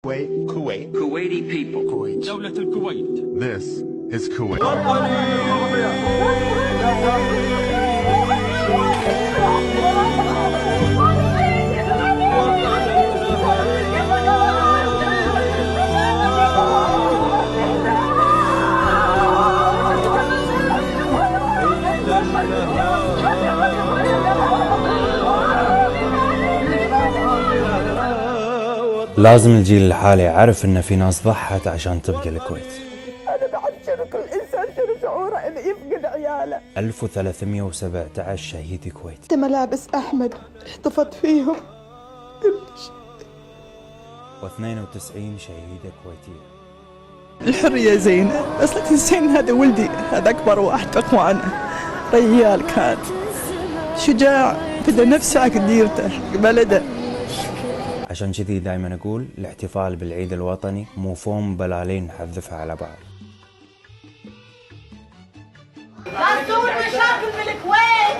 Kuwait. Kuwaiti people. Kuwait. دولة الكويت. This is Kuwait. لازم الجيل الحالي يعرف ان في ناس ضحت عشان تبقى الكويت. أنا بعد شنو كل إنسان شنو شعوره إنه يفقد عياله. 1317 شهيد كويت. ملابس أحمد احتفظ فيهم كل شيء. و92 شهيدة كويتية. الحرية زينة بس لا تنسين هذا ولدي، هذا أكبر واحد في أخوانه، رجال كان شجاع فدى نفسه حق ديرته حق بلده. عشان كذي دائما اقول الاحتفال بالعيد الوطني مو فوم بلالين نحذفها على بعض. لا تسوي مشاكل بالكويت.